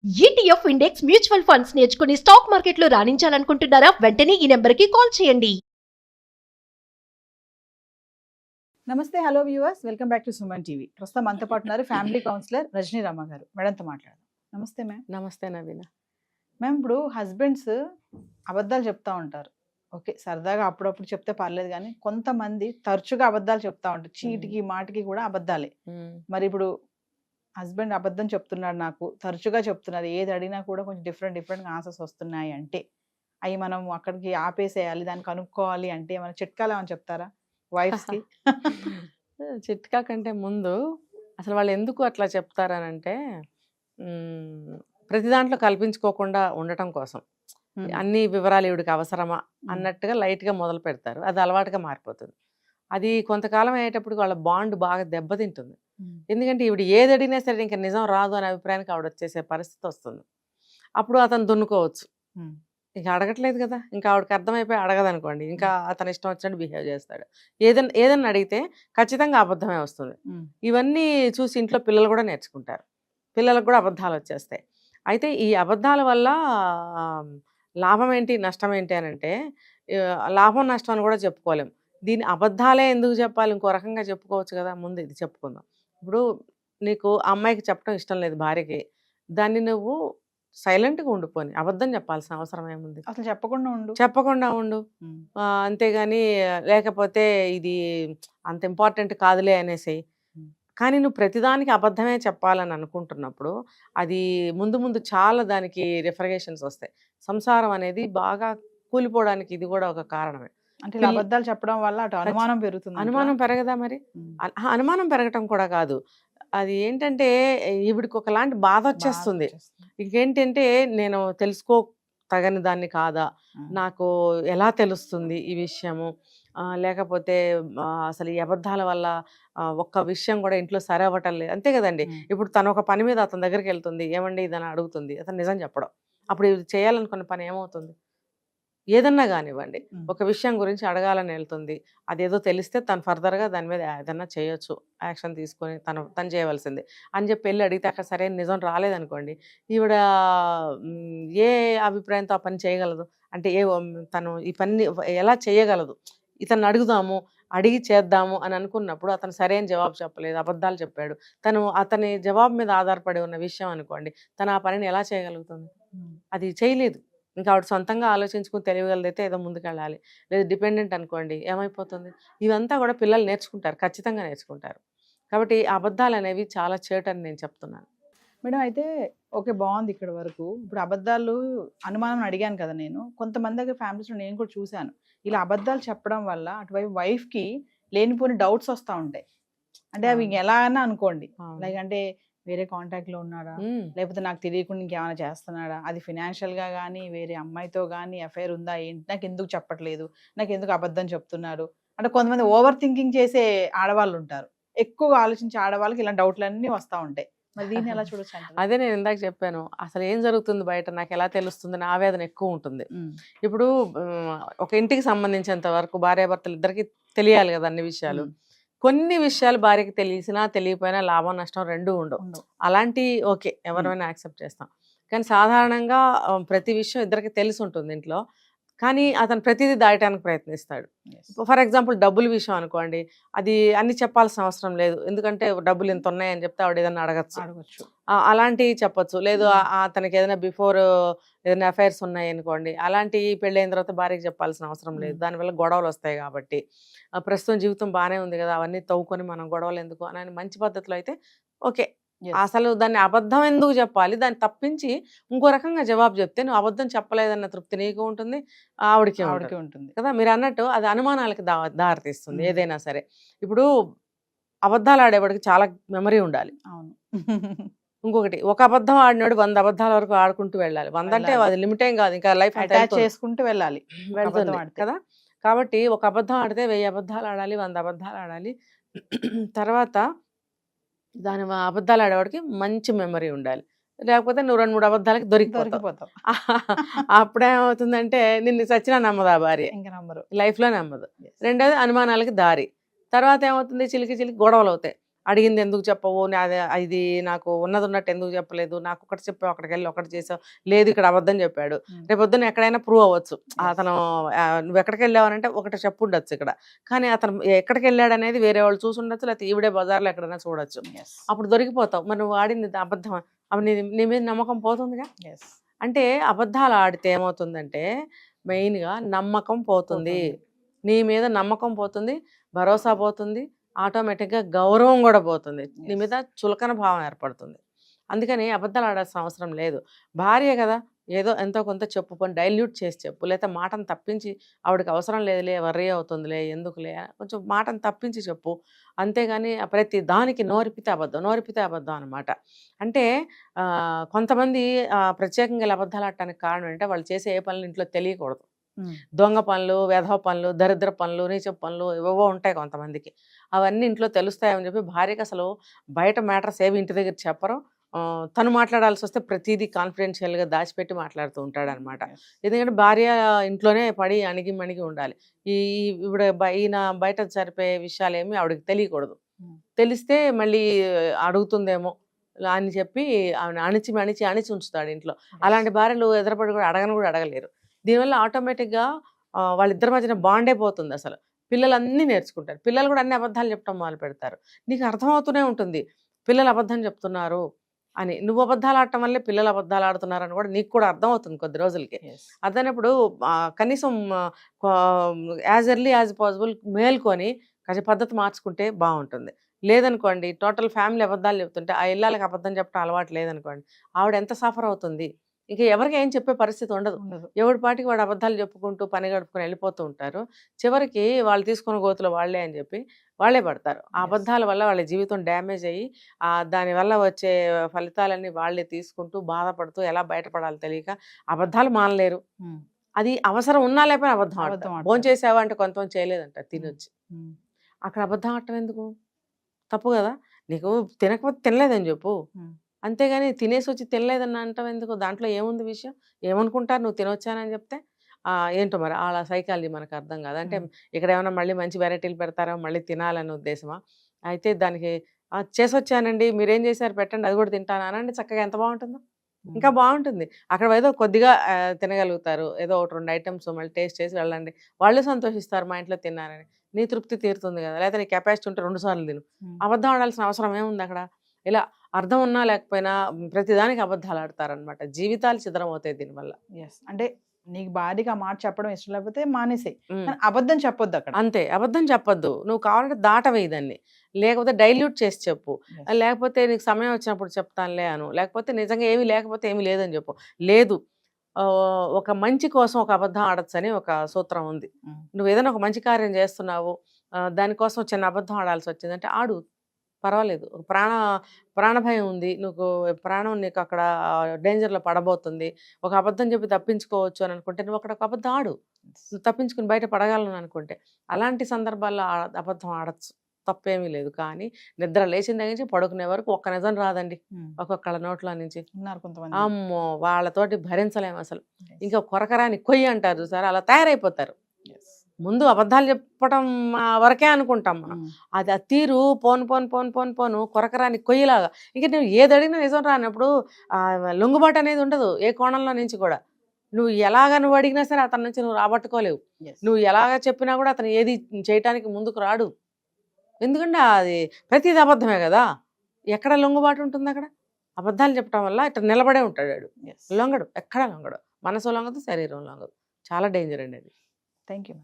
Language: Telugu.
ఈటీఎఫ్ ఇండెక్స్ మ్యూచువల్ ఫండ్స్ నేర్చుకుని స్టాక్ మార్కెట్లో రాణించాలనుకుంటున్నారా? వెంటనే ఈ నెంబర్కి కాల్ చేయండి. నమస్తే, hello viewers, welcome back to Suman TV. ప్రస్తుతం మనతో పాటు ఉన్నారు ఫ్యామిలీ కౌన్సిలర్ రజనీ రామ గారు. మేడంతో మాట్లాడదాం. నమస్తే మ్యామ్. నమస్తే నవీన. మ్యామ్, ఇప్పుడు హస్బెండ్స్ అబద్ధాలు చెప్తా ఉంటారు. ఓకే, సరదాగా అప్పుడప్పుడు చెప్తే పర్లేదు, కానీ కొంతమంది తరచుగా అబద్ధాలు చెప్తా ఉంటారు. చీటికి మాటికి కూడా అబద్ధాలే. మరి ఇప్పుడు హస్బెండ్ అబద్ధం చెప్తున్నాడు, నాకు తరచుగా చెప్తున్నారు, ఏది అడిగినా కూడా కొంచెం డిఫరెంట్ ఆన్సర్స్ వస్తున్నాయి అంటే అవి మనం అక్కడికి ఆపేసేయాలి, దాన్ని కనుక్కోవాలి అంటే ఏమైనా చిట్కాలు ఏమైనా చెప్తారా వైఫ్స్కి? చిట్కా కంటే ముందు అసలు వాళ్ళు ఎందుకు అట్లా చెప్తారనంటే ప్రతి దాంట్లో కల్పించుకోకుండా ఉండటం కోసం అన్ని వివరాలు ఇవిడికి అవసరమా అన్నట్టుగా లైట్గా మొదలు పెడతారు. అది అలవాటుగా మారిపోతుంది. అది కొంతకాలం అయ్యేటప్పుడు వాళ్ళ బాండ్ బాగా దెబ్బతింటుంది. ఎందుకంటే ఈవిడ ఏది అడిగినా సరే ఇంకా నిజం రాదు అనే అభిప్రాయానికి ఆవిడ వచ్చేసే పరిస్థితి వస్తుంది. అప్పుడు అతను దున్నుకోవచ్చు. ఇక అడగట్లేదు కదా, ఇంకా ఆవిడకి అర్థమైపోయి అడగదనుకోండి, ఇంకా అతను ఇష్టం వచ్చినట్టు బిహేవ్ చేస్తాడు. ఏదన్నా అడిగితే ఖచ్చితంగా అబద్ధమే వస్తుంది. ఇవన్నీ చూసి ఇంట్లో పిల్లలు కూడా నేర్చుకుంటారు. పిల్లలకు కూడా అబద్ధాలు వచ్చేస్తాయి. అయితే ఈ అబద్ధాల వల్ల లాభం ఏంటి నష్టం ఏంటి అని అంటే, లాభం నష్టం అని కూడా చెప్పుకోలేం. దీని అబద్ధాలే ఎందుకు చెప్పాలి, ఇంకో రకంగా చెప్పుకోవచ్చు కదా. ముందు ఇది చెప్పుకుందాం. ఇప్పుడు నీకు అమ్మాయికి చెప్పడం ఇష్టం లేదు భార్యకి, దాన్ని నువ్వు సైలెంట్గా ఉండిపోని అబద్ధం చెప్పాల్సిన అవసరం ఏముంది? అసలు చెప్పకుండా ఉండు. అంతేగాని లేకపోతే ఇది అంత ఇంపార్టెంట్ కాదులే అనేసి. కానీ నువ్వు ప్రతిదానికి అబద్ధమే చెప్పాలని అనుకుంటున్నప్పుడు అది ముందు చాలా దానికి రిఫర్గేషన్స్ వస్తాయి. సంసారం అనేది బాగా కూలిపోవడానికి ఇది కూడా ఒక కారణమే. అంటే అబద్ధాలు చెప్పడం వల్ల అటు అనుమానం పెరుగుతుంది. అనుమానం పెరగదా మరి? అనుమానం పెరగటం కూడా కాదు, అది ఏంటంటే ఈవిడికి ఒకలాంటి బాధ వచ్చేస్తుంది. ఇంకేంటంటే నేను తగని దాన్ని కాదా, నాకు ఎలా తెలుస్తుంది ఈ విషయము, లేకపోతే అసలు ఈ అబద్ధాల వల్ల ఒక్క విషయం కూడా ఇంట్లో సరి అవ్వటం లేదు, అంతే కదండి. ఇప్పుడు తను ఒక పని మీద అతని దగ్గరికి వెళ్తుంది, ఏమండి ఇదని అడుగుతుంది, అతను నిజం చెప్పడం. అప్పుడు ఇది చేయాలనుకున్న పని ఏమవుతుంది? ఏదన్నా కానివ్వండి, ఒక విషయం గురించి అడగాలని వెళ్తుంది, అదేదో తెలిస్తే తను ఫర్దర్గా దాని మీద ఏదన్నా చేయొచ్చు, యాక్షన్ తీసుకొని తను చేయవలసింది అని చెప్పి వెళ్ళి అడిగితే అక్కడ సరైన నిజం రాలేదనుకోండి, ఈవిడ ఏ అభిప్రాయంతో ఆ పని చేయగలదు? అంటే తను ఈ పని ఎలా చేయగలదు? ఇతను అడిగి చేద్దాము అని అనుకున్నప్పుడు అతను సరైన జవాబు చెప్పలేదు, అబద్ధాలు చెప్పాడు, అతని జవాబు మీద ఆధారపడి ఉన్న విషయం అనుకోండి, తను ఆ పనిని ఎలా చేయగలుగుతుంది? అది చేయలేదు. ఇంకా ఆవిడ సొంతంగా ఆలోచించుకుని తెలియగలదైతే ఏదో ముందుకెళ్ళాలి, లేదా డిపెండెంట్ అనుకోండి, ఏమైపోతుంది? ఇవంతా కూడా పిల్లలు నేర్చుకుంటారు, ఖచ్చితంగా నేర్చుకుంటారు. కాబట్టి అబద్ధాలు అనేవి చాలా చేటని నేను చెప్తున్నాను. మేడం, అయితే ఓకే, బాగుంది ఇక్కడ వరకు. ఇప్పుడు అబద్ధాలు అనుమానం అడిగాను కదా నేను. కొంతమంది దగ్గర ఫ్యామిలీస్లో నేను కూడా చూశాను, ఇలా అబద్ధాలు చెప్పడం వల్ల అటువైపు వైఫ్కి లేనిపోని డౌట్స్ వస్తూ ఉంటాయి. అంటే అవి ఎలా అన్నా అనుకోండి, లైక్ అంటే వేరే కాంటాక్ట్లో ఉన్నాడా, లేకపోతే నాకు తెలియకుండా ఇంకేమైనా చేస్తున్నాడా, అది ఫినాన్షియల్గా కానీ వేరే అమ్మాయితో కానీ అఫైర్ ఉందా ఏంటి, నాకు ఎందుకు చెప్పట్లేదు, నాకు ఎందుకు అబద్ధం చెప్తున్నారు అంటే కొంతమంది ఓవర్ థింకింగ్ చేసే ఆడవాళ్ళు ఉంటారు. ఎక్కువగా ఆలోచించే ఆడవాళ్ళకి ఇలా డౌట్లన్నీ వస్తూ ఉంటాయి. మరి దీన్ని ఎలా చూడొచ్చు? అదే నేను ఇందాక చెప్పాను, అసలు ఏం జరుగుతుంది బయట నాకు ఎలా తెలుస్తుంది అని ఆవేదన ఎక్కువ ఉంటుంది. ఇప్పుడు ఒక ఇంటికి సంబంధించినంత వరకు భార్యాభర్తలు ఇద్దరికి తెలియాలి కదా అన్ని విషయాలు. కొన్ని విషయాలు భార్యకి తెలిసినా తెలియపోయినా లాభం నష్టం రెండూ ఉండవు. అలాంటి ఓకే, ఎవరైనా యాక్సెప్ట్ చేస్తాం. కానీ సాధారణంగా ప్రతి విషయం ఇద్దరికి తెలిసి ఉంటుంది ఇంట్లో, కానీ అతను ప్రతిదీ దాయటానికి ప్రయత్నిస్తాడు. ఫర్ ఎగ్జాంపుల్ డబ్బుల విషయం అనుకోండి, అది అన్ని చెప్పాల్సిన అవసరం లేదు, ఎందుకంటే డబ్బులు ఇంత ఉన్నాయని చెప్తే ఆవిడ ఏదైనా అడగచ్చు, అలాంటివి చెప్పచ్చు. లేదు అతనికి ఏదైనా బిఫోర్ ఏదైనా అఫైర్స్ ఉన్నాయి అనుకోండి, అలాంటివి పెళ్ళైన తర్వాత భార్యకి చెప్పాల్సిన అవసరం లేదు, దానివల్ల గొడవలు వస్తాయి. కాబట్టి ప్రస్తుతం జీవితం బాగానే ఉంది కదా, అవన్నీ తవ్వుకొని మనం గొడవలు ఎందుకు అని మంచి పద్ధతిలో అయితే ఓకే. అసలు దాన్ని అబద్ధం ఎందుకు చెప్పాలి, దాన్ని తప్పించి ఇంకో రకంగా జవాబు చెప్తే నువ్వు అబద్ధం చెప్పలేదన్న తృప్తి నీకు ఉంటుంది, ఆవిడకి ఉంటుంది కదా. మీరు అన్నట్టు అది అనుమానాలకి దారితీస్తుంది ఏదైనా సరే. ఇప్పుడు అబద్ధాలు ఆడేవాడికి చాలా మెమరీ ఉండాలి. ఇంకొకటి, ఒక అబద్ధం ఆడినాడు 100 అబద్ధాల వరకు ఆడుకుంటూ వెళ్ళాలి. 100 అంటే అది లిమిట్ ఏం కాదు, ఇంకా లైఫ్ అటాచ్ చేసుకుంటూ వెళ్ళాలి కదా. కాబట్టి ఒక అబద్ధం ఆడితే 1000 అబద్ధాలు ఆడాలి, 100 అబద్ధాలు ఆడాలి. తర్వాత దాని అబద్ధాలు ఆడేవాడికి మంచి మెమరీ ఉండాలి, లేకపోతే నువ్వు 2-3 అబద్ధాలకి దొరికిపోతావు. అప్పుడేమవుతుందంటే నిన్ను చచ్చినా నమ్మదు ఆ భార్య, లైఫ్లో నమ్మదు. రెండోది అనుమానాలకి దారి. తర్వాత ఏమవుతుంది, చిలికి గొడవలు అవుతాయి. అడిగింది ఎందుకు చెప్పవు, ఇది నాకు ఉన్నది ఉన్నట్టు ఎందుకు చెప్పలేదు, నాకు ఒకటి చెప్పావు అక్కడికి వెళ్ళి ఒకటి చేసావు, లేదు ఇక్కడ అబద్ధం చెప్పాడు, రేపు పొద్దున్న ఎక్కడైనా ప్రూవ్ అవ్వచ్చు అతను నువ్వు ఎక్కడికి వెళ్ళావు అంటే ఒకటి చెప్పు ఉండొచ్చు ఇక్కడ, కానీ అతను ఎక్కడికి వెళ్ళాడు అనేది వేరే వాళ్ళు చూసి ఉండొచ్చు, లేకపోతే ఈవిడే బజార్లో ఎక్కడైనా చూడొచ్చు, అప్పుడు దొరికిపోతావు. మరి నువ్వు ఆడింది అబద్ధం, అప్పుడు నీ మీద నమ్మకం పోతుందిగా. అంటే అబద్ధాలు ఆడితే ఏమవుతుందంటే మెయిన్గా నమ్మకం పోతుంది, నీ మీద నమ్మకం పోతుంది, భరోసా పోతుంది, ఆటోమేటిక్గా గౌరవం కూడా పోతుంది, నీ మీద చులకన భావం ఏర్పడుతుంది. అందుకని అబద్ధాలు ఆడాల్సిన అవసరం లేదు. భార్య కదా, ఏదో ఎంతో కొంత చెప్పుకొని డైల్యూట్ చేసి చెప్పు, లేకపోతే మాటను తప్పించి ఆవిడకి అవసరం లేదులే, వర్రీ అవుతుందిలే, ఎందుకులే, కొంచెం మాటను తప్పించి చెప్పు. అంతేగాని ప్రతి దానికి నోరిపితే అబద్ధం అనమాట. అంటే కొంతమంది ప్రత్యేకంగా ఇలా అబద్ధాలు ఆడటానికి కారణం ఏంటంటే వాళ్ళు చేసే ఏ పనులు ఇంట్లో తెలియకూడదు. దొంగ పనులు, వెధవ పనులు, దరిద్ర పనులు, నీచ పనులు ఏవో ఉంటాయి కొంతమందికి, అవన్నీ ఇంట్లో తెలుస్తాయని చెప్పి భార్యకి అసలు బయట మ్యాటర్స్ ఏవి ఇంటి దగ్గర చెప్పరు. తను మాట్లాడాల్సి వస్తే ప్రతిదీ కాన్ఫిడెన్షియల్గా దాచిపెట్టి మాట్లాడుతూ ఉంటాడు అనమాట. ఎందుకంటే భార్య ఇంట్లోనే పడి అణిగి మణిగి ఉండాలి. ఈయన బయట సరిపోయే విషయాలు ఏమి ఆవిడకి తెలియకూడదు. తెలిస్తే మళ్ళీ అడుగుతుందేమో అని చెప్పి ఆమె అణిచి ఉంచుతాడు ఇంట్లో. అలాంటి భార్యలు ఎదురుపడి కూడా అడగలేరు. దీనివల్ల ఆటోమేటిక్గా వాళ్ళిద్దరి మధ్యన బాండే పోతుంది. అసలు పిల్లలు అన్నీ నేర్చుకుంటారు, పిల్లలు కూడా అన్ని అబద్ధాలు చెప్పడం మొదలు పెడతారు. నీకు అర్థమవుతూనే ఉంటుంది పిల్లలు అబద్ధం చెప్తున్నారు అని, నువ్వు అబద్ధాలు ఆడటం వల్లే పిల్లలు అబద్ధాలు ఆడుతున్నారని కూడా నీకు కూడా అర్థమవుతుంది కొద్ది రోజులకి. అర్థమైనప్పుడు కనీసం యాజ్ ఎర్లీ యాజ్ పాసిబుల్ మేల్కొని కొంచెం పద్ధతి మార్చుకుంటే బాగుంటుంది. లేదనుకోండి టోటల్ ఫ్యామిలీ అబద్ధాలు చెప్తుంటే ఆ ఇళ్ళకి అబద్ధం చెప్పడం అలవాటు లేదనుకోండి, ఆవిడ ఎంత సఫర్ అవుతుంది. ఇంకా ఎవరికి ఏం చెప్పే పరిస్థితి ఉండదు. ఎవడి పాటికి వాడు అబద్ధాలు చెప్పుకుంటూ పని గడుపుకొని వెళ్ళిపోతూ ఉంటారు. చివరికి వాళ్ళు తీసుకున్న గోతులు వాళ్ళే అని చెప్పి వాళ్ళే పడతారు. ఆ అబద్ధాల వల్ల వాళ్ళ జీవితం డ్యామేజ్ అయ్యి దానివల్ల వచ్చే ఫలితాలన్నీ వాళ్ళే తీసుకుంటూ బాధపడుతూ ఎలా బయటపడాలో తెలియక అబద్ధాలు మానలేరు. అది అవసరం ఉన్నా లేకపోయినా అబద్ధం భోజనం చేసావా అంటే కొంతమంది చేయలేదంట తినొచ్చి, అక్కడ అబద్ధం ఆడటం ఎందుకు? తప్పు కదా. నీకు తినకపోతే తినలేదని చెప్పు, అంతేగాని తినేసి వచ్చి తినలేదని అంటావు ఎందుకు? దాంట్లో ఏముంది విషయం? ఏమనుకుంటారు నువ్వు తినొచ్చానని చెప్తే? ఏంటో మరి అలా సైకాలజీ మనకు అర్థం కాదు. అంటే ఇక్కడ ఏమైనా మళ్ళీ మంచి వెరైటీలు పెడతారా, మళ్ళీ తినాలనే ఉద్దేశమా? అయితే దానికి చేసొచ్చానండి, మీరేం చేశారు పెట్టండి, అది కూడా తింటాను అనండి, చక్కగా ఎంత బాగుంటుందో. ఇంకా బాగుంటుంది. అక్కడ ఏదో కొద్దిగా తినగలుగుతారు, ఏదో 1-2 ఐటమ్స్ మళ్ళీ టేస్ట్ చేసి వెళ్ళండి, వాళ్ళు సంతోషిస్తారు మా ఇంట్లో తిన్నారని, నీ తృప్తి తీరుతుంది కదా. లేకపోతే నీ కెపాసిటీ ఉంటే 2 సార్లు తిను. అబద్ధం ఆడాల్సిన అవసరం ఏముంది అక్కడ? ఇలా అర్థం ఉన్నా లేకపోయినా ప్రతిదానికి అబద్ధాలు ఆడతారనమాట. జీవితాలు చిదరం అవుతాయి దీనివల్ల. అంటే నీకు భార్యకి ఆ మాట చెప్పడం ఇష్టం లేకపోతే మానేసేయి, అబద్ధం చెప్పొద్దు అక్కడ. అంతే, అబద్ధం చెప్పొద్దు. నువ్వు కావాలంటే దాటవేయి దాన్ని, లేకపోతే డైల్యూట్ చేసి చెప్పు, లేకపోతే నీకు సమయం వచ్చినప్పుడు చెప్తానులే అను, లేకపోతే నిజంగా ఏమీ లేకపోతే ఏమీ లేదని చెప్పు. లేదు ఒక మంచి కోసం ఒక అబద్ధం ఆడచ్చు అని ఒక సూత్రం ఉంది. నువ్వు ఏదైనా ఒక మంచి కార్యం చేస్తున్నావు, దానికోసం చిన్న అబద్ధం ఆడాల్సి వచ్చిందంటే ఆడు, పర్వాలేదు. ఒక ప్రాణభయం ఉంది, నువ్వు ప్రాణం నీకు అక్కడ డేంజర్లో పడబోతుంది, ఒక అబద్ధం చెప్పి తప్పించుకోవచ్చు అని అనుకుంటే నువ్వు అక్కడ ఒక అబద్ధం ఆడు, నువ్వు తప్పించుకుని బయట పడగలను అనుకుంటే. అలాంటి సందర్భాల్లో అబద్ధం ఆడచ్చు, తప్పేమీ లేదు. కానీ నిద్ర లేచిన దగ్గర నుంచి పడుకునే వరకు ఒక్క నిజం రాదండి ఒక్కొక్కళ్ళ నోట్లో నుంచి. అమ్మో, వాళ్ళతోటి భరించలేము అసలు. ఇంకా కొరకరాని కొయ్యి అంటారు చూసారా, అలా తయారైపోతారు. ముందు అబద్ధాలు చెప్పడం వరకే అనుకుంటాం మనం, అది ఆ తీరు పోను కొరకరాని కొయ్యలాగా. ఇక నువ్వు ఏది అడిగినా నిజం రానప్పుడు లొంగుబాటు అనేది ఉండదు ఏ కోణంలో నుంచి కూడా. నువ్వు అడిగినా సరే అతని నుంచి నువ్వు రాబట్టుకోలేవు. నువ్వు ఎలాగ చెప్పినా కూడా అతను ఏది చేయటానికి ముందుకు రాడు. ఎందుకంటే అది ప్రతిది అబద్ధమే కదా, ఎక్కడ లొంగుబాటు ఉంటుంది అక్కడ? అబద్ధాలు చెప్పడం వల్ల ఇట్లా నిలబడే ఉంటాడు, లొంగడు, ఎక్కడా లొంగడు. మనసు లొంగదు, శరీరం లొంగదు. చాలా డేంజర్ అండి అది. Thank you.